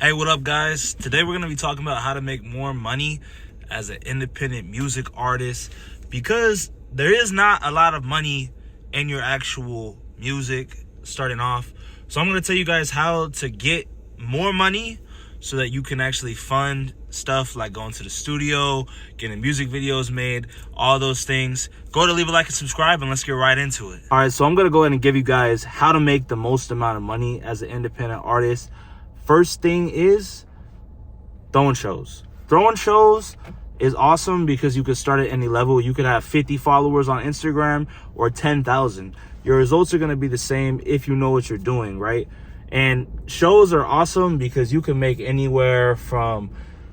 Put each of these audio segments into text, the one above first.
Hey, what up, guys? Today we're going to be talking about how to make more money as an independent music artist, because there is not a lot of money in your actual music starting off. So I'm going to tell you guys how to get more money so that you can actually fund stuff like going to the studio, getting music videos made, all those things. Go to leave a like and subscribe, and let's get right into it. All right, so I'm going to go ahead and give you guys how to make the most amount of money as an independent artist. First thing is throwing shows. Throwing shows is awesome because you could start at any level. You could have 50 followers on Instagram or 10,000. Your results are going to be the same if you know what you're doing, right? And shows are awesome because you can make anywhere from,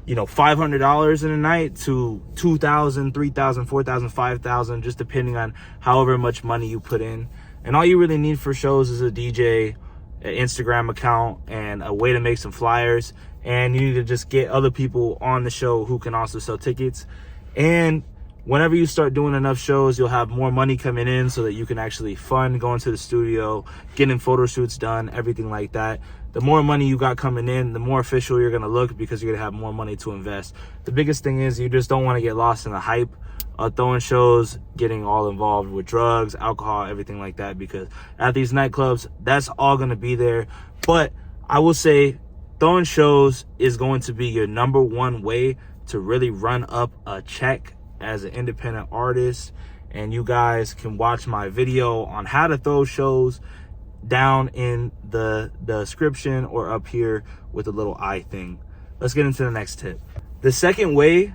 $500 in a night to 2,000, 3,000, 4,000, 5,000, just depending on however much money you put in. And all you really need for shows is a DJ, an Instagram account, and a way to make some flyers. And you need to just get other people on the show who can also sell tickets. And whenever you start doing enough shows, you'll have more money coming in so that you can actually fund going to the studio, getting photo shoots done, everything like that. The more money you got coming in, the more official you're going to look because you're going to have more money to invest. The biggest thing is you just don't want to get lost in the hype of throwing shows, getting all involved with drugs, alcohol, everything like that, because at these nightclubs, that's all going to be there. But I will say throwing shows is going to be your number one way to really run up a check as an independent artist. And you guys can watch my video on how to throw shows down in the description or up here with the little eye thing. Let's get into the next tip. The second way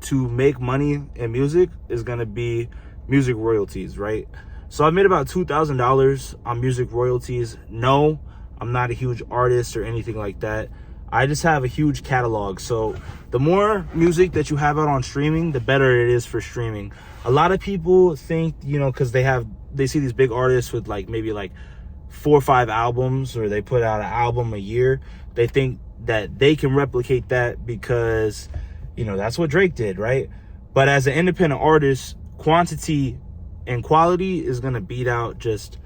to make money in music is going to be music royalties, right? So I've made about $2,000 on music royalties. No, I'm not a huge artist or anything like that. I just have a huge catalog. So the more music that you have out on streaming, the better it is for streaming. A lot of people think, because they see these big artists with maybe 4 or 5 albums, or they put out an album a year. They think that they can replicate that because that's what Drake did, right? But as an independent artist, quantity and quality is going to beat out just,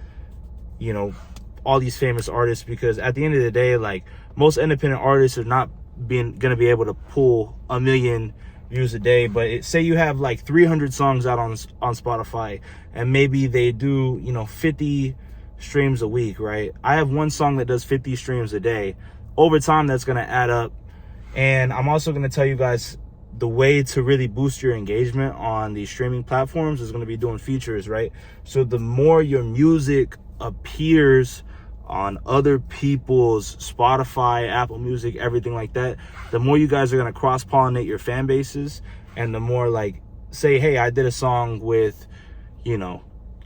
all these famous artists, because at the end of the day, most independent artists are not going to be able to pull 1 million views a day. But say you have 300 songs out on Spotify, and maybe they do, 50 streams a week, right? I have one song that does 50 streams a day. Over time, that's going to add up. And I'm also going to tell you guys the way to really boost your engagement on these streaming platforms is going to be doing features, right? So the more your music appears on other people's Spotify, Apple Music, everything like that, the more you guys are going to cross-pollinate your fan bases. And the more say, hey, I did a song with,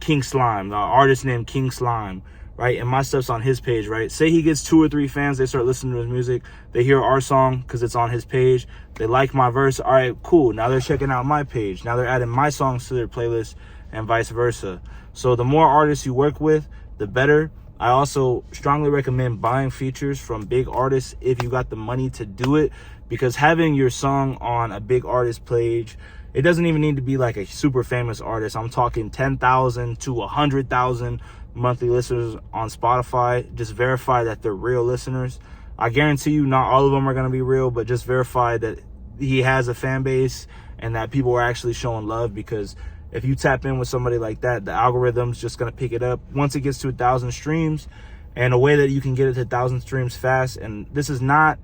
King Slime, the artist named King Slime, right? And my stuff's on his page, right? Say he gets 2 or 3 fans, they start listening to his music, they hear our song because it's on his page, they like my verse. All right, cool. Now they're checking out my page. Now they're adding my songs to their playlist, and vice versa. So the more artists you work with, the better. I also strongly recommend buying features from big artists if you got the money to do it, because having your song on a big artist page, it doesn't even need to be a super famous artist. I'm talking 10,000 to 100,000 monthly listeners on Spotify. Just verify that they're real listeners. I guarantee you not all of them are going to be real, but just verify that he has a fan base and that people are actually showing love, because if you tap in with somebody like that, the algorithm's just going to pick it up once it gets to 1,000 streams. And a way that you can get it to 1,000 streams fast, and this is not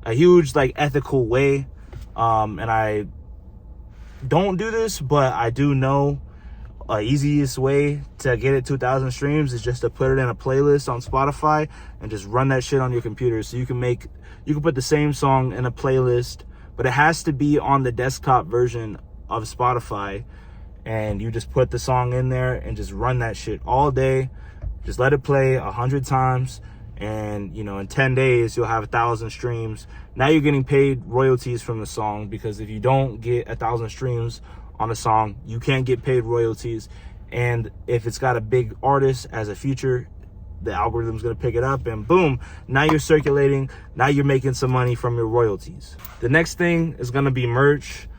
a huge ethical way, and I don't do this, but I do know a easiest way to get it to 1,000 streams is just to put it in a playlist on Spotify and just run that shit on your computer. So you can put the same song in a playlist, but it has to be on the desktop version of Spotify. And you just put the song in there and just run that shit all day. Just let it play 100 times. And, in 10 days, you'll have 1,000 streams. Now you're getting paid royalties from the song, because if you don't get 1,000 streams on a song, you can't get paid royalties. And if it's got a big artist as a feature, the algorithm's going to pick it up, and boom, now you're circulating. Now you're making some money from your royalties. The next thing is going to be merch.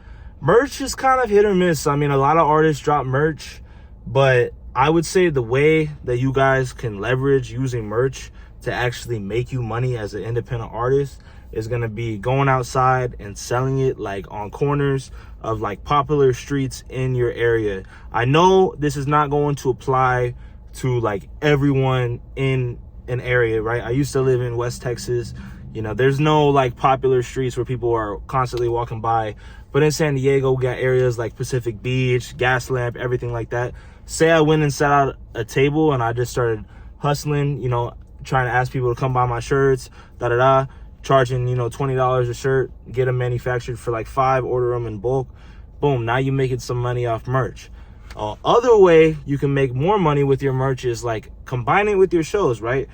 Merch is kind of hit or miss. I mean, a lot of artists drop merch, but I would say the way that you guys can leverage using merch to actually make you money as an independent artist is going to be going outside and selling it like on corners of like popular streets in your area. I know this is not going to apply to like everyone in an area, right? I used to live in West Texas. You know, there's no like popular streets where people are constantly walking by. But in San Diego, we got areas like Pacific Beach, Gaslamp, everything like that. Say I went and set out a table and I just started hustling, you know, trying to ask people to come buy my shirts, charging, you know, $20 a shirt, get them manufactured for like 5, order them in bulk. Boom, now you're making some money off merch. Other way you can make more money with your merch is like combine it with your shows, right?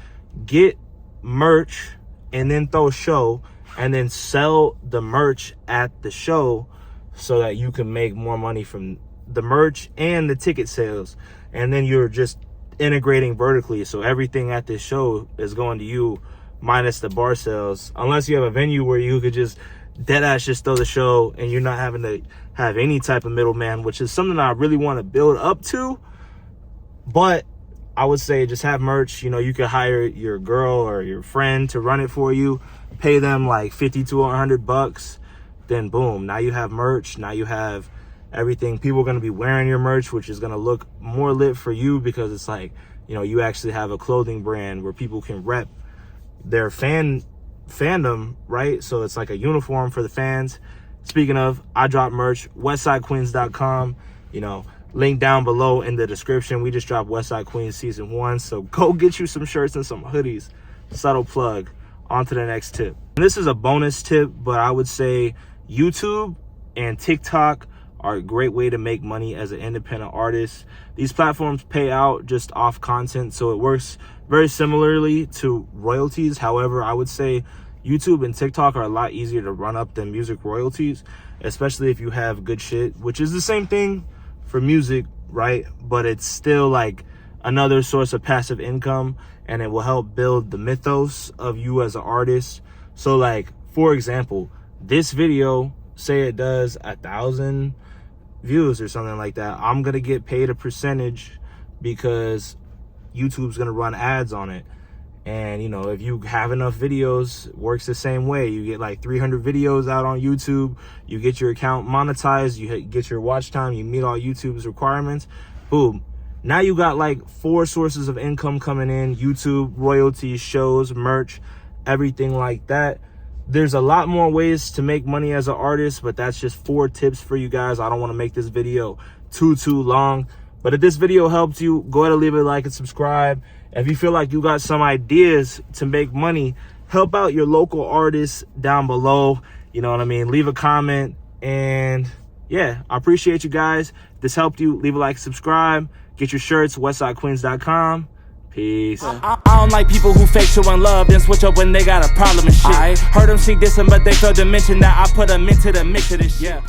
Get merch and then throw a show and then sell the merch at the show so that you can make more money from the merch and the ticket sales. And then you're just integrating vertically, so everything at this show is going to you minus the bar sales, unless you have a venue where you could just dead ass just throw the show and you're not having to have any type of middleman, which is something I really want to build up to. But I would say just have merch. You know, you could hire your girl or your friend to run it for you, pay them like $50 to $100, then boom, now you have merch, now you have everything. People are going to be wearing your merch, which is going to look more lit for you because it's like, you know, you actually have a clothing brand where people can rep their fandom, right? So it's like a uniform for the fans. Speaking of, I drop merch, WESTSIDEQueens.com, you know, link down below in the description. We just dropped Westside Queens season 1, so go get you some shirts and some hoodies. Subtle plug. On to the next tip. And this is a bonus tip, but I would say YouTube and TikTok are a great way to make money as an independent artist. These platforms pay out just off content, so it works very similarly to royalties. However, I would say YouTube and TikTok are a lot easier to run up than music royalties, especially if you have good shit, which is the same thing for music, right? But it's still like another source of passive income, and it will help build the mythos of you as an artist. So like, for example, this video, say it does 1,000 views or something like that, I'm gonna get paid a percentage because YouTube's gonna run ads on it. And you know, if you have enough videos, it works the same way. You get like 300 videos out on YouTube, you get your account monetized, you get your watch time, you meet all YouTube's requirements, boom, now you got like 4 sources of income coming in: YouTube, royalties, shows, merch, everything like that. There's a lot more ways to make money as an artist, but that's just 4 tips for you guys. I don't want to make this video too long, but if this video helped you, go ahead and leave a like and subscribe. If you feel like you got some ideas to make money, help out your local artists down below. You know what I mean? Leave a comment. And yeah, I appreciate you guys. If this helped you, leave a like, subscribe, get your shirts, WESTSIDEQueens.com. Peace. I don't like people who fake showing love, then switch up when they got a problem and shit. I heard them sing this, but they failed to mention that I put them into the mix of this shit. Yeah.